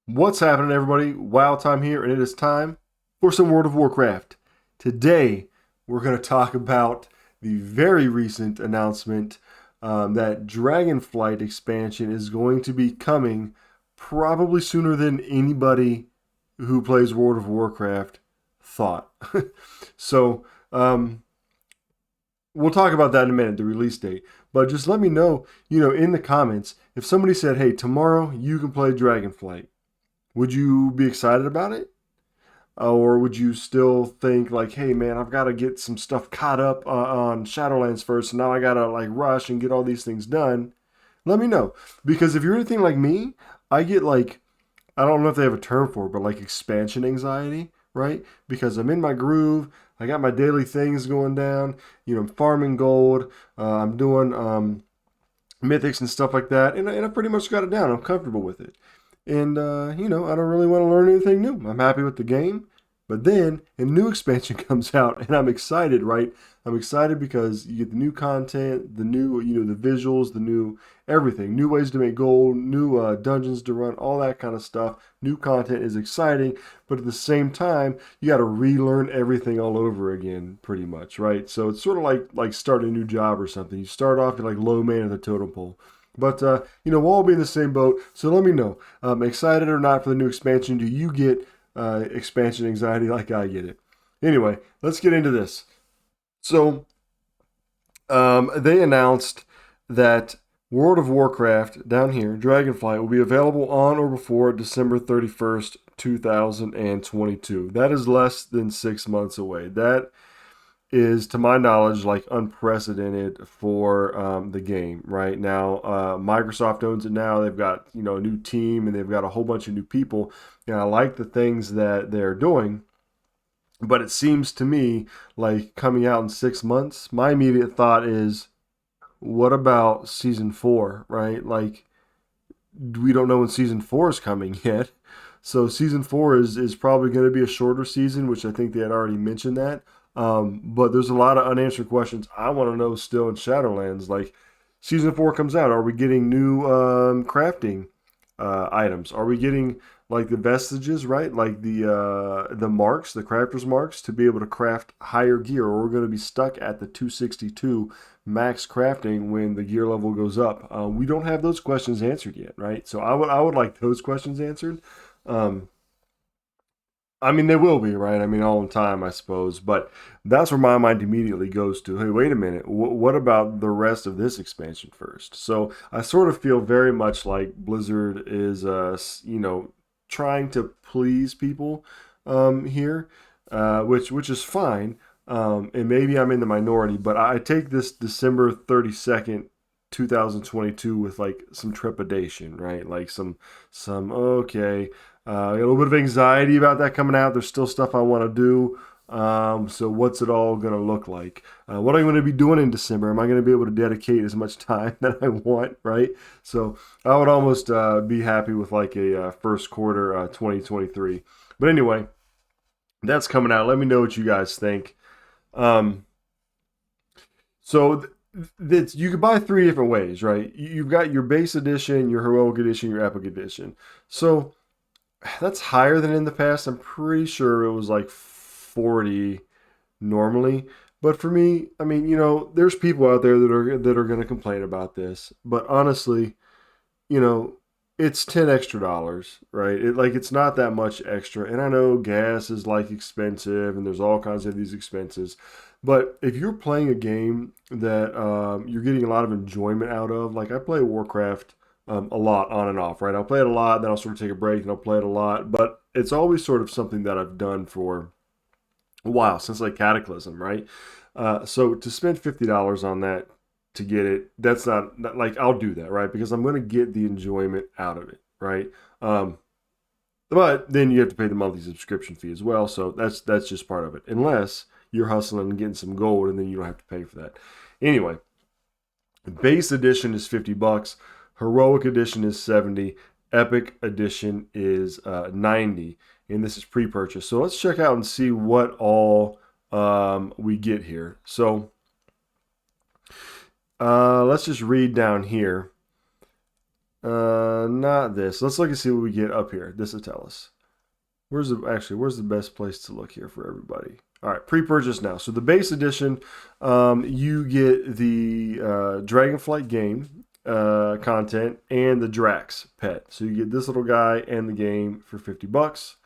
What's happening, everybody? Wild Time here, and it is time for some World of Warcraft. Today, we're going to talk about the very recent announcement that Dragonflight expansion is going to be coming probably sooner than anybody who plays World of Warcraft thought. so, we'll talk about that in a minute, the release date. But just let me know, in the comments, if somebody said, hey, tomorrow you can play Dragonflight, would you be excited about it? Or would you still think like, hey man, I've got to get some stuff caught up on Shadowlands first, and now I gotta like rush and get all these things done? Let me know, because if you're anything like me, I get like, I don't know if they have a term for it, but like expansion anxiety, right? Because I'm in my groove, I got my daily things going down. I'm farming gold, I'm doing mythics and stuff like that, and I pretty much got it down. I'm comfortable with it. And, I don't really want to learn anything new. I'm happy with the game. But then a new expansion comes out, and I'm excited, right? I'm excited because you get the new content, the new, the visuals, the new everything, new ways to make gold, new dungeons to run, all that kind of stuff. New content is exciting, but at the same time, you got to relearn everything all over again, pretty much, right? So it's sort of like starting a new job or something. You start off, you're like low man at the totem pole. But we'll all be in the same boat. So let me know, excited or not for the new expansion. Do you get expansion anxiety like I get it? Anyway, let's get into this. So they announced that World of Warcraft down here, Dragonflight, will be available on or before December 31st, 2022. That is less than 6 months away. That is, to my knowledge, like unprecedented for the game right now. Microsoft owns it now. They've got a new team, and they've got a whole bunch of new people. And I like the things that they're doing, but it seems to me like coming out in 6 months. My immediate thought is, what about season four? Right? Like, we don't know when season four is coming yet. So season four is probably going to be a shorter season, which I think they had already mentioned that. But there's a lot of unanswered questions I want to know still in Shadowlands. Like, season four comes out, are we getting new crafting items? Are we getting like the vestiges, right? Like the marks, the crafters marks, to be able to craft higher gear, or we're going to be stuck at the 262 max crafting when the gear level goes up. We don't have those questions answered yet, right? So I would like those questions answered. Um, I mean, they will be, right? I mean, all in time, I suppose. But that's where my mind immediately goes to. Hey, wait a minute. What about the rest of this expansion first? So I sort of feel very much like Blizzard is, trying to please people here, which is fine. And maybe I'm in the minority, but I take this December 32nd, 2022 with like some trepidation, right? Like some okay, a little bit of anxiety about that coming out. There's still stuff I want to do. So what's it all going to look like? What am I going to be doing in December? Am I going to be able to dedicate as much time that I want, right? So I would almost be happy with like a first quarter 2023. But anyway, that's coming out. Let me know what you guys think. Um, so you can buy three different ways, right? You've got your base edition, your heroic edition, your epic edition. So that's higher than in the past. I'm pretty sure it was like 40 normally. But for me, I mean, there's people out there that are going to complain about this. But honestly, you know, it's 10 extra dollars, right? It's not that much extra. And I know gas is like expensive and there's all kinds of these expenses. But if you're playing a game that you're getting a lot of enjoyment out of, like I play Warcraft a lot on and off, right? I'll play it a lot, then I'll sort of take a break and I'll play it a lot. But it's always sort of something that I've done for a while, since like Cataclysm, right? So to spend $50 on that to get it, that's not like I'll do that, right? Because I'm going to get the enjoyment out of it, right? But then you have to pay the monthly subscription fee as well, so that's just part of it. Unless you're hustling and getting some gold, and then you don't have to pay for that. Anyway, base edition is $50, heroic edition is 70, epic edition is 90, and this is pre-purchase. So let's check out and see what all we get here. So let's just read down here. Not this. Let's look and see what we get up here. This will tell us. Where's the best place to look here for everybody? All right, pre-purchase now. So the base edition, you get the Dragonflight game content and the Drax pet. So you get this little guy and the game for $50.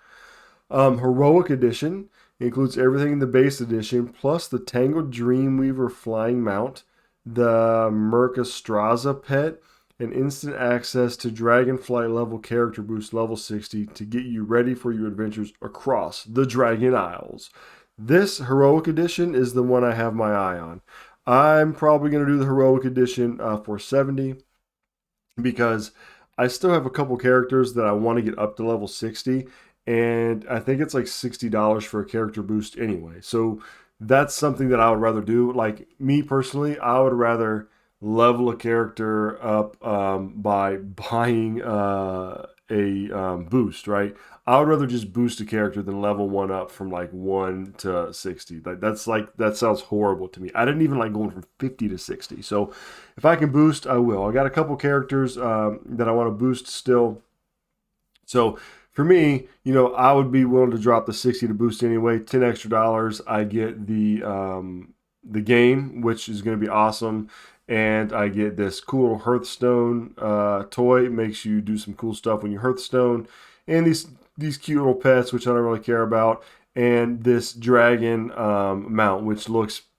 Heroic edition includes everything in the base edition, plus the Tangled Dreamweaver flying mount, the Mercastraza pet, and instant access to Dragonflight level character boost level 60 to get you ready for your adventures across the Dragon Isles. This Heroic Edition is the one I have my eye on. I'm probably going to do the Heroic Edition for 70 because I still have a couple characters that I want to get up to level 60, and I think it's like $60 for a character boost anyway. So that's something that I would rather do. Like me personally, I would rather level a character up by buying a boost, right? I would rather just boost a character than level one up from like 1 to 60. That sounds horrible to me. I didn't even like going from 50 to 60. So if I can boost, I will. I got a couple characters that I want to boost still. So for me, I would be willing to drop the 60 to boost anyway. $10 extra. I get the game, which is going to be awesome. And I get this cool Hearthstone toy. It makes you do some cool stuff when you Hearthstone. And these cute little pets, which I don't really care about. And this dragon mount, which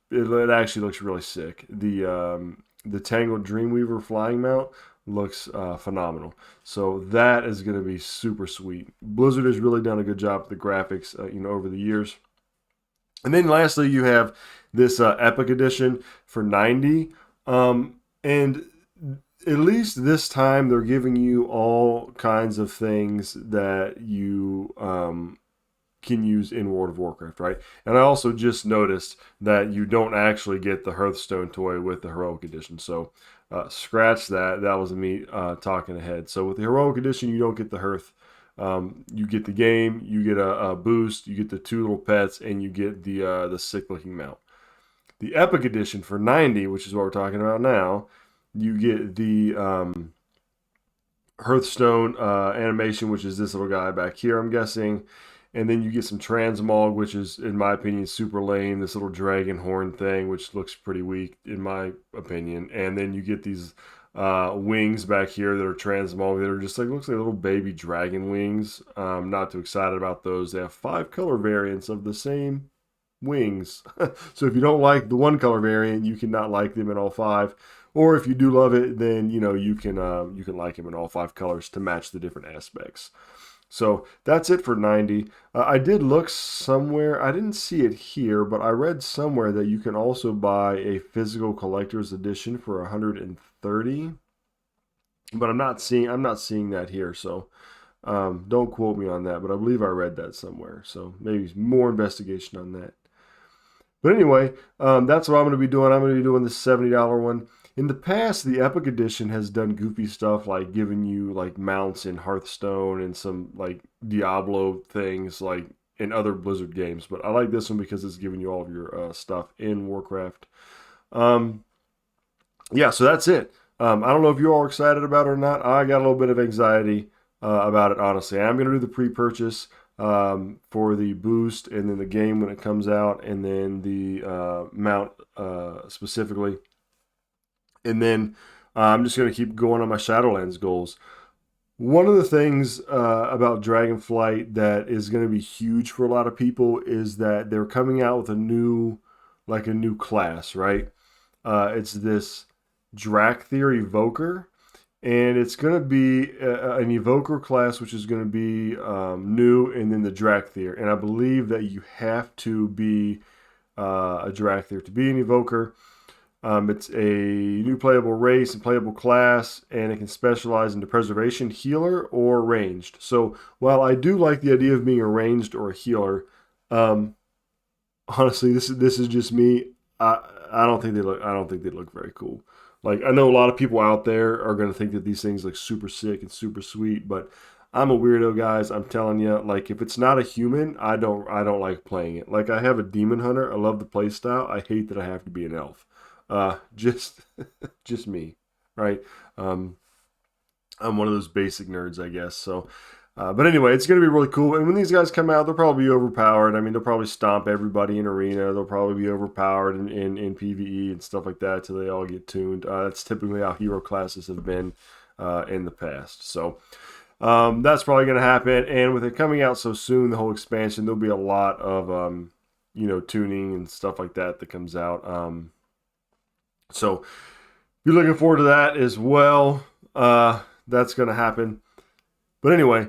it actually looks really sick. The Tangled Dreamweaver flying mount looks phenomenal. So that is going to be super sweet. Blizzard has really done a good job with the graphics, over the years. And then lastly, you have this Epic Edition for 90. And at least this time they're giving you all kinds of things that you can use in World of Warcraft, right? And I also just noticed that you don't actually get the Hearthstone toy with the Heroic Edition. So scratch that. That was me talking ahead. So with the Heroic Edition, you don't get the Hearth. You get the game, you get a boost, you get the 2 little pets, and you get the sick-looking mount. The Epic Edition for 90, which is what we're talking about now, you get the Hearthstone animation, which is this little guy back here, I'm guessing. And then you get some Transmog, which is, in my opinion, super lame. This little dragon horn thing, which looks pretty weak, in my opinion. And then you get these wings back here that are Transmog that are just looks like little baby dragon wings. I'm not too excited about those. They have 5 color variants of the same wings. So if you don't like the 1 color variant, you cannot like them in all 5. Or if you do love it, then you can like them in all 5 colors to match the different aspects. So that's it for 90. I did look somewhere, I didn't see it here, but I read somewhere that you can also buy a physical collector's edition for 130. But I'm not seeing that here, so don't quote me on that, but I believe I read that somewhere. So maybe more investigation on that. But anyway, that's what I'm going to be doing. I'm going to be doing this $70 one. In the past, the Epic Edition has done goofy stuff like giving you like mounts in Hearthstone and some like Diablo things like in other Blizzard games. But I like this one because it's giving you all of your stuff in Warcraft. Yeah, so that's it. I don't know if you're all excited about it or not. I got a little bit of anxiety about it, honestly. I'm going to do the pre-purchase for the boost and then the game when it comes out, and then the mount specifically. And then I'm just going to keep going on my Shadowlands goals. One of the things about Dragonflight that is going to be huge for a lot of people is that they're coming out with a new class, right? It's this Drakthir Evoker, and it's going to be an Evoker class, which is going to be new, and then the Drakthir. And I believe that you have to be a Drakthir to be an Evoker. It's a new playable race and playable class, and it can specialize into preservation, healer, or ranged. So while I do like the idea of being a ranged or a healer, honestly, this is just me. I don't think they look very cool. Like, I know a lot of people out there are going to think that these things look super sick and super sweet, but I'm a weirdo, guys. I'm telling you, like, if it's not a human, I don't like playing it. Like, I have a demon hunter. I love the play style. I hate that I have to be an elf. Just me, right? I'm one of those basic nerds, I guess. So, but anyway, it's going to be really cool. And when these guys come out, they'll probably be overpowered. I mean, they'll probably stomp everybody in arena. They'll probably be overpowered in PvE and stuff like that till they all get tuned. That's typically how hero classes have been in the past. So that's probably going to happen. And with it coming out so soon, the whole expansion, there'll be a lot of tuning and stuff like that comes out. So be looking forward to that as well. That's going to happen. But anyway,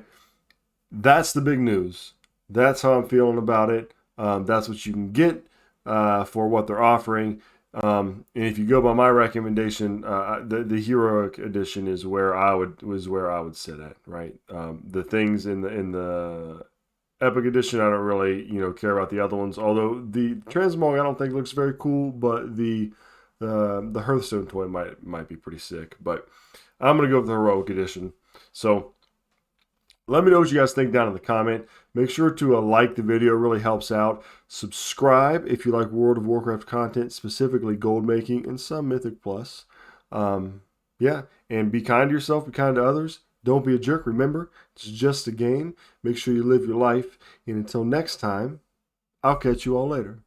that's the big news. That's how I'm feeling about it. That's what you can get for what they're offering. And if you go by my recommendation, the heroic edition is where I would sit at, right? The things in the epic edition, I don't really care about the other ones. Although the transmog I don't think looks very cool, but the Hearthstone toy might be pretty sick. But I'm gonna go with the heroic edition. So let me know what you guys think down in the comment. Make sure to like the video, it really helps out. Subscribe if you like World of Warcraft content, specifically gold making and some Mythic Plus. Yeah, and be kind to yourself, be kind to others. Don't be a jerk. Remember, it's just a game. Make sure you live your life. And until next time, I'll catch you all later.